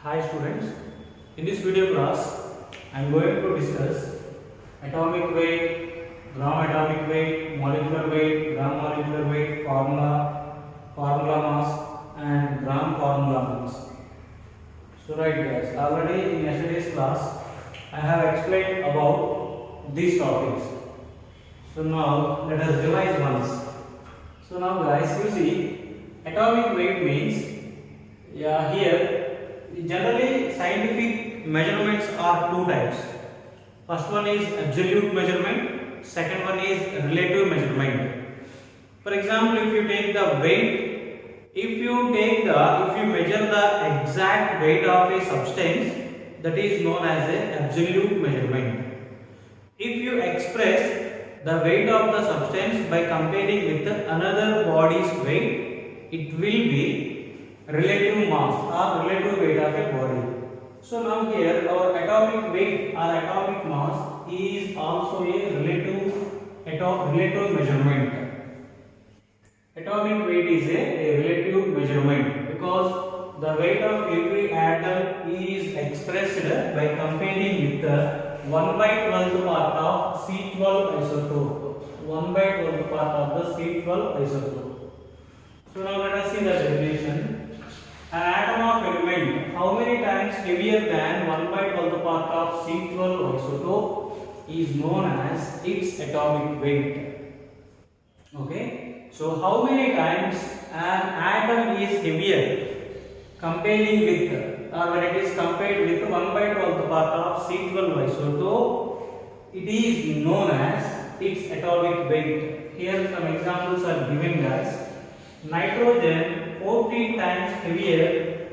Hi students, in this video class I am going to discuss atomic weight, gram atomic weight, molecular weight, gram molecular weight, formula mass and gram formula mass. So right guys, already in yesterday's class I have explained about these topics. So now let us revise once. So now guys, you see atomic weight means here generally scientific measurements are two types. First one is absolute measurement, second one is relative measurement. For example, if you take the weight, if you measure the exact weight of a substance, that is known as a absolute measurement. If you express the weight of the substance by comparing with another body's weight, it will be relative mass or relative weight of a body. So now here our atomic weight or atomic mass is also a relative measurement. Atomic weight is a relative measurement because the weight of every atom is expressed by comparing with the 1 by 12th part of C12 isotope. 1 by 12th part of the C12 isotope. So now let us see the definition. An atom of element how many times heavier than 1 by 12th part of C12 isotope is known as its atomic weight. Okay, so how many times an atom is heavier comparing with or when it is compared with 1 by 12th part of C12 isotope, it is known as its atomic weight. Here some examples are given guys. Nitrogen 14 times heavier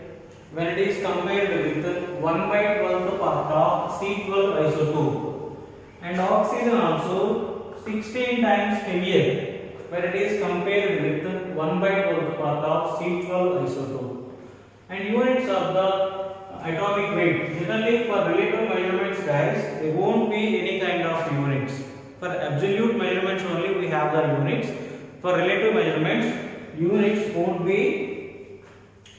when it is compared with 1 by 12th part of C12 isotope, and oxygen also 16 times heavier when it is compared with 1 by 12th part of C12 isotope. And units of the atomic weight, generally for relative measurements guys, there won't be any kind of units. For absolute measurements only we have the units. For relative measurements units won't be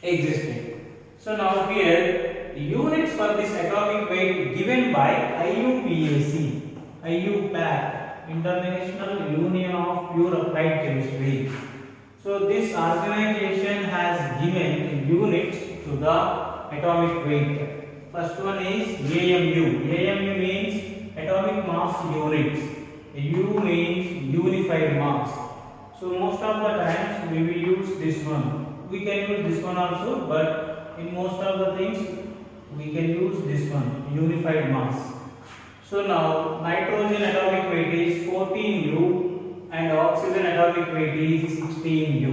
existing. So now here the units for this atomic weight given by IUPAC, International Union of Pure Applied Chemistry. So this organization has given units to the atomic weight. First one is AMU. AMU means atomic mass units. U means unified mass. So most of the times we will use this one. We can use this one also, but in most of the things we can use this one, unified mass. So now nitrogen atomic weight is 14U and oxygen atomic weight is 16U.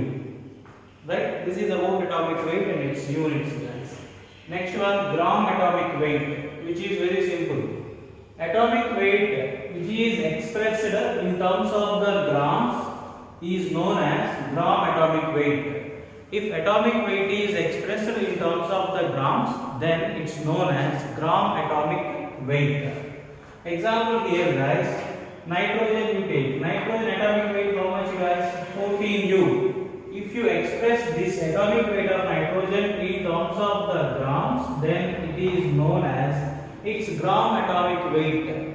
Right? This is about atomic weight and its units guys. Next one, gram atomic weight, which is very simple. Atomic weight which is expressed in terms of the grams is known as gram atomic weight. If atomic weight is expressed in terms of the grams, then it's known as gram atomic weight. Example here guys, nitrogen you take. Nitrogen atomic weight how much guys? 14U. If you express this atomic weight of nitrogen in terms of the grams, then it is known as its gram atomic weight.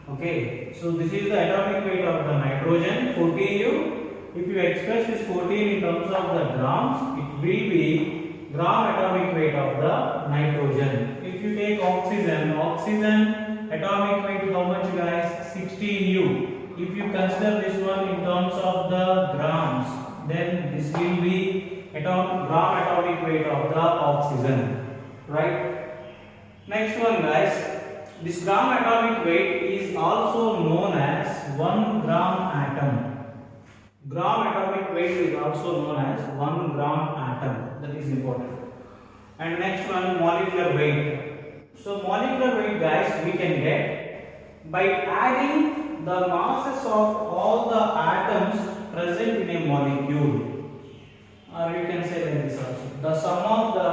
Okay, so this is the atomic weight of the nitrogen 14U. If you express this 14 in terms of the grams, it will be gram atomic weight of the nitrogen. If you take oxygen, oxygen atomic weight how much guys? 16U. If you consider this one in terms of the grams, then this will be gram atomic weight of the oxygen. Right? Next one guys. This gram atomic weight is also known as 1 gram atom. Gram atomic weight is also known as 1 gram atom. That is important. And next one, molecular weight. So molecular weight guys we can get by adding the masses of all the atoms present in a molecule. Or you can say like this also. The sum of the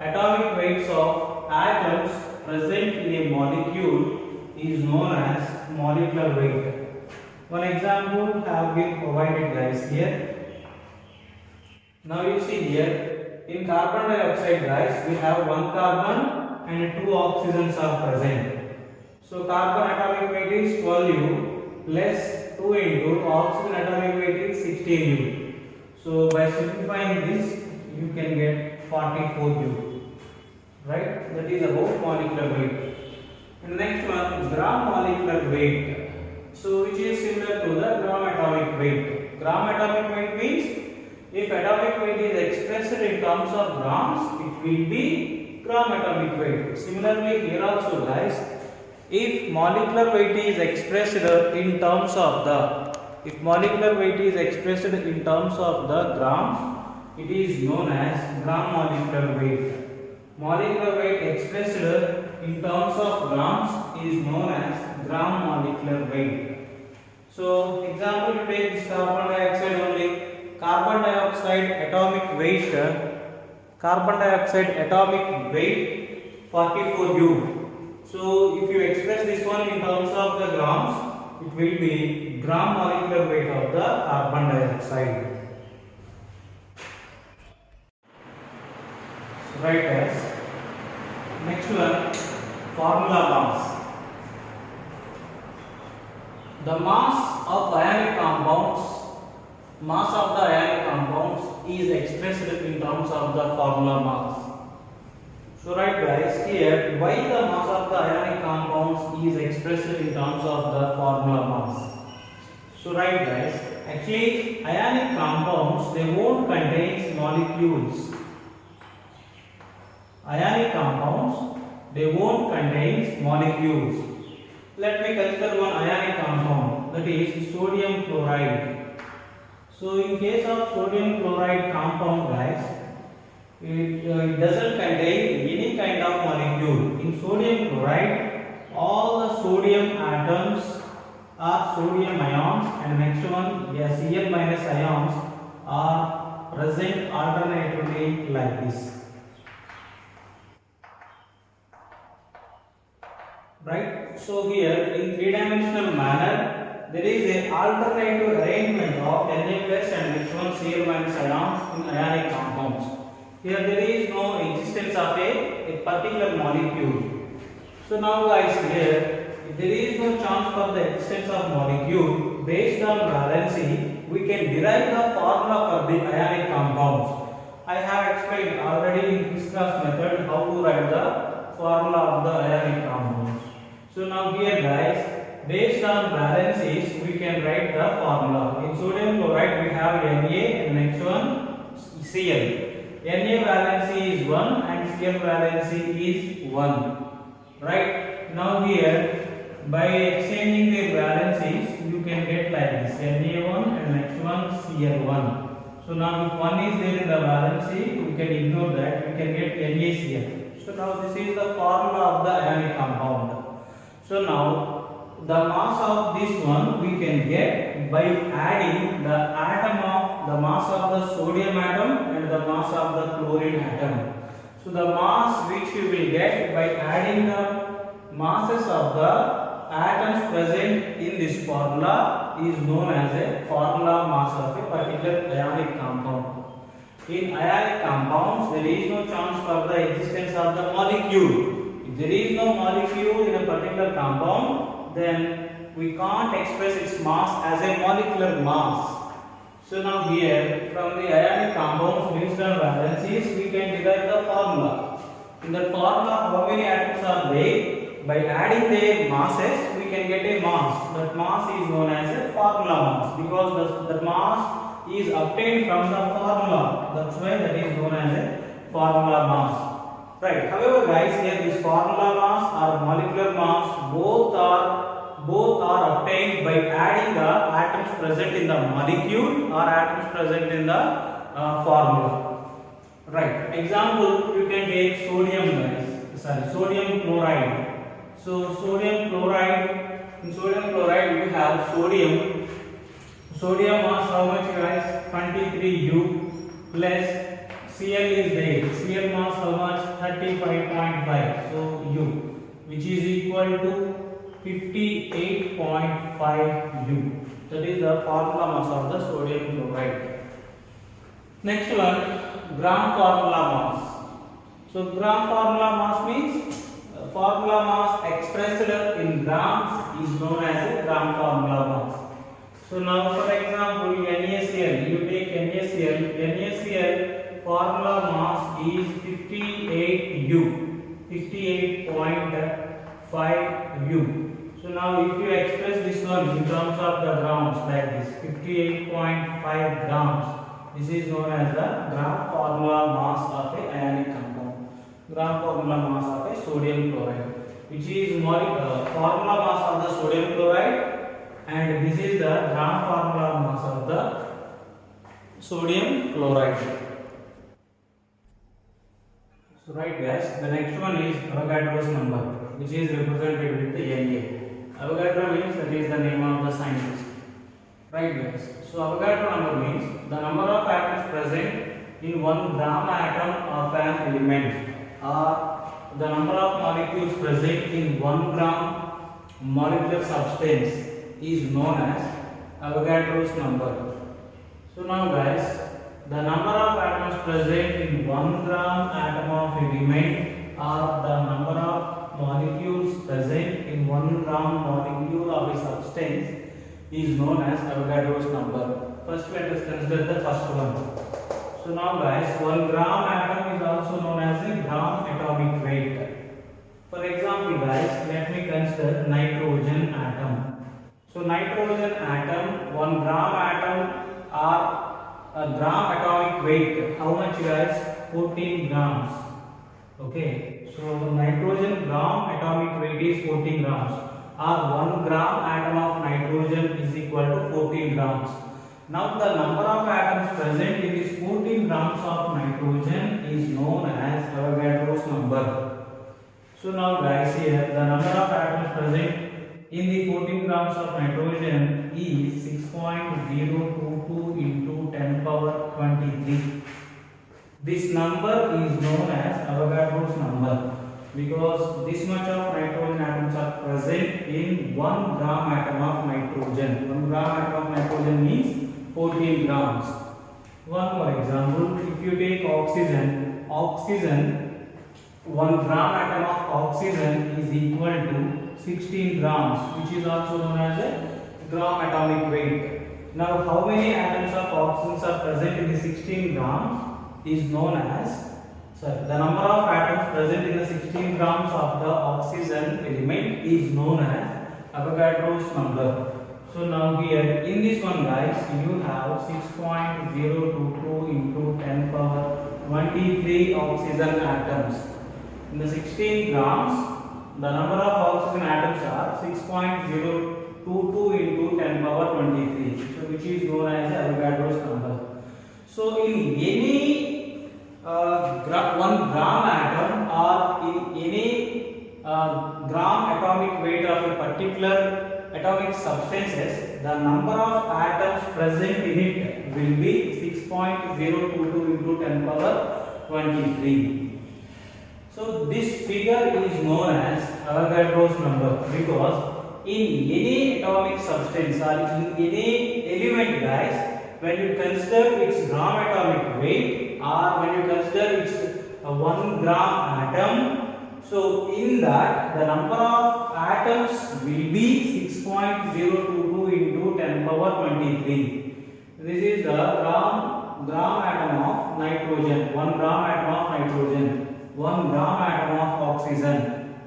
atomic weights of atoms present in a molecule is known as molecular weight. One example have been provided guys here. Now you see here in carbon dioxide, guys, we have one carbon and two oxygens are present. So carbon atomic weight is 12U plus 2 into oxygen atomic weight is 16U. So by simplifying this, you can get 44U. Right? That is about molecular weight. And the next one, gram molecular weight. So which is similar to the gram atomic weight. Gram atomic weight means if atomic weight is expressed in terms of grams, it will be gram atomic weight. Similarly, here also, guys, if molecular weight is expressed in terms of the grams, it is known as gram molecular weight. Molecular weight expressed in terms of grams is known as gram molecular weight. So, example, you take this carbon dioxide only. Carbon dioxide atomic weight 44U. So, if you express this one in terms of the grams, it will be gram molecular weight of the carbon dioxide. Right, guys. Next one, formula mass. The mass of the ionic compounds is expressed in terms of the formula mass. So right, guys, here why the mass of the ionic compounds is expressed in terms of the formula mass. So right, guys, actually ionic compounds, they won't contain molecules. Ionic compounds, they won't contain molecules. Let me consider one ionic compound, that is sodium chloride. So in case of sodium chloride compound, guys, it doesn't contain any kind of molecule. In sodium chloride, all the sodium atoms are sodium ions, and next one, Cl minus ions are present alternatively like this. Right? So here in three-dimensional manner, there is an alternative arrangement of Na plus and next one Cl minus ions in ionic compounds. Here there is no existence of a particular molecule. So now, guys, here if there is no chance for the existence of molecule, based on valency, we can derive the formula for the ionic compounds. I have explained already in this class method how to write the formula of the ionic compounds. So now here, guys, based on valencies, we can write the formula. In sodium chloride, we have Na and next one Cl. Na valency is 1 and Cl valency is 1. Right? Now here, by exchanging the valencies, you can get like this, Na1 and next one Cl1. So now if 1 is there in the valency, we can ignore that, we can get NaCl. So now this is the formula of the ionic compound. So now the mass of this one we can get by adding the mass of the sodium atom and the mass of the chlorine atom. So the mass which we will get by adding the masses of the atoms present in this formula is known as a formula mass of a particular ionic compound. In ionic compounds, there is no chance for the existence of the molecule. If there is no molecule in a particular compound, then we can't express its mass as a molecular mass. So now here, from the ionic compounds based on valencies, we can derive the formula. In the formula, how many atoms are there? By adding their masses, we can get a mass. That mass is known as a formula mass, because the mass is obtained from the formula. That's why that is known as a formula mass. Right. However, guys, here this formula mass or molecular mass both are obtained by adding the atoms present in the molecule or atoms present in the formula. Right. Example, you can take sodium, guys. Sodium chloride. So sodium chloride. In sodium chloride, we have sodium. Sodium mass how much, guys? 23U plus Cl is there. Cl mass how much? 35.5. So U, which is equal to 58.5 U. That is the formula mass of the sodium chloride. Next one, gram formula mass. So gram formula mass means formula mass expressed in grams is known as a gram formula mass. So now for example NaCl, you take NaCl, NaCl formula mass is 58U, 58.5U. So now if you express this one in terms of the grams like this, 58.5 grams, this is known as the gram formula mass of a ionic compound, gram formula mass of a sodium chloride, which is formula mass of the sodium chloride, and this is the gram formula mass of the sodium chloride. So right guys, the next one is Avogadro's number, which is represented with the Na. Avogadro means that is the name of the scientist. Right guys, so Avogadro number means the number of atoms present in 1 gram atom of an element, or the number of molecules present in 1 gram molecular substance is known as Avogadro's number. So now guys, the number of atoms present in 1 gram atom of element, or the number of molecules present in 1 gram molecule of a substance is known as Avogadro's number. First let us consider the first one. So now guys, 1 gram atom is also known as a gram atomic weight. For example guys, let me consider nitrogen atom. So nitrogen atom, 1 gram atom or a gram atomic weight, how much guys? 14 grams. Okay, so nitrogen gram atomic weight is 14 grams, or 1 gram atom of nitrogen is equal to 14 grams. Now the number of atoms present in this 14 grams of nitrogen is known as Avogadro's number. So now guys, here the number of atoms present in the 14 grams of nitrogen is 6.022 into 10 power 23. This number is known as Avogadro's number because this much of nitrogen atoms are present in 1 gram atom of nitrogen. 1 gram atom of nitrogen means 14 grams. One more example, if you take oxygen, 1 gram atom of oxygen is equal to 16 grams, which is also known as a gram atomic weight. Now how many atoms of oxygen are present in the 16 grams is known as, the number of atoms present in the 16 grams of the oxygen element is known as Avogadro's number. So now here in this one guys, you have 6.022 into 10 power 23 oxygen atoms. In the 16 grams, the number of oxygen atoms are 6.022 into 10 power 23, so which is known as Avogadro's number. So in any 1 gram atom or in any gram atomic weight of a particular atomic substances, the number of atoms present in it will be 6.022 into 10 power 23. So this figure is known as Avogadro's number because in any atomic substance or in any element guys, when you consider its gram atomic weight or when you consider its 1 gram atom, so in that the number of atoms will be 6.022 into 10 power 23. This is the gram atom of nitrogen, 1 gram atom of nitrogen, 1 gram atom of oxygen,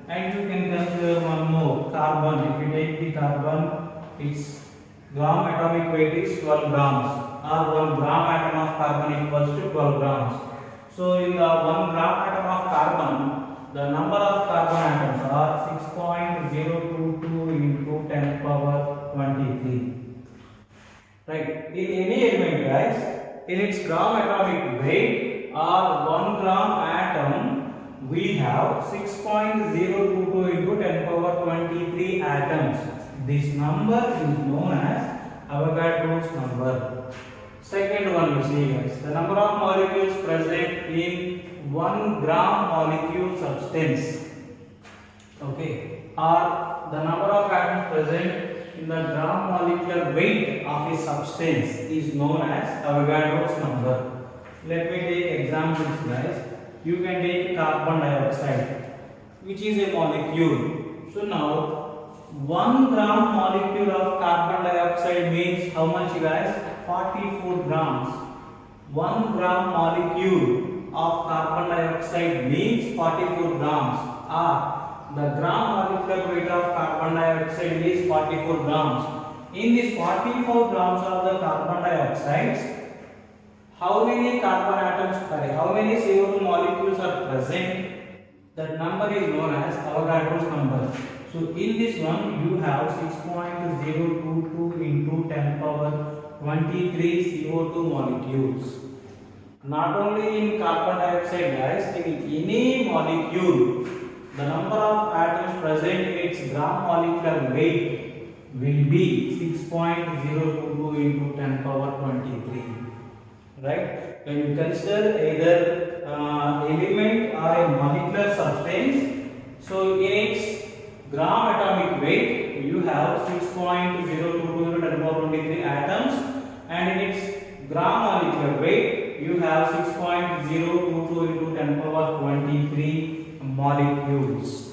and you can consider one more, carbon. If you take the carbon, its gram atomic weight is 12 grams, or 1 gram atom of carbon equals to 12 grams. So in the 1 gram atom of carbon, the number of carbon atoms are 6.022 into 10 power 23. Right. In any element guys, in its gram atomic weight or 1 gram atom, we have 6.022 into 10 power 23 atoms. This number is known as Avogadro's number. Second one you see guys, the number of molecules present in 1 gram molecule substance, okay, or the number of atoms present in the gram molecular weight of a substance is known as Avogadro's number. Let me take examples, guys. You can take carbon dioxide, which is a molecule. So now 1 gram molecule of carbon dioxide means how much, guys? 44 grams. 1 gram molecule of carbon dioxide means 44 grams. The gram molecular weight of carbon dioxide is 44 grams. In this 44 grams of the carbon dioxide, how many carbon atoms, how many CO2 molecules are present? That number is known as Avogadro's number. So in this one, you have 6.022 into 10 power 23 CO2 molecules. Not only in carbon dioxide, guys, in any molecule, the number of atoms present in its gram molecular weight will be 6.022 into 10 power 23. Right? When you consider either element or a molecular substance, so in its gram atomic weight, you have 6.022 into 10 power 23 atoms, and in its gram molecular weight, you have 6.022 into 10 power 23 molecules.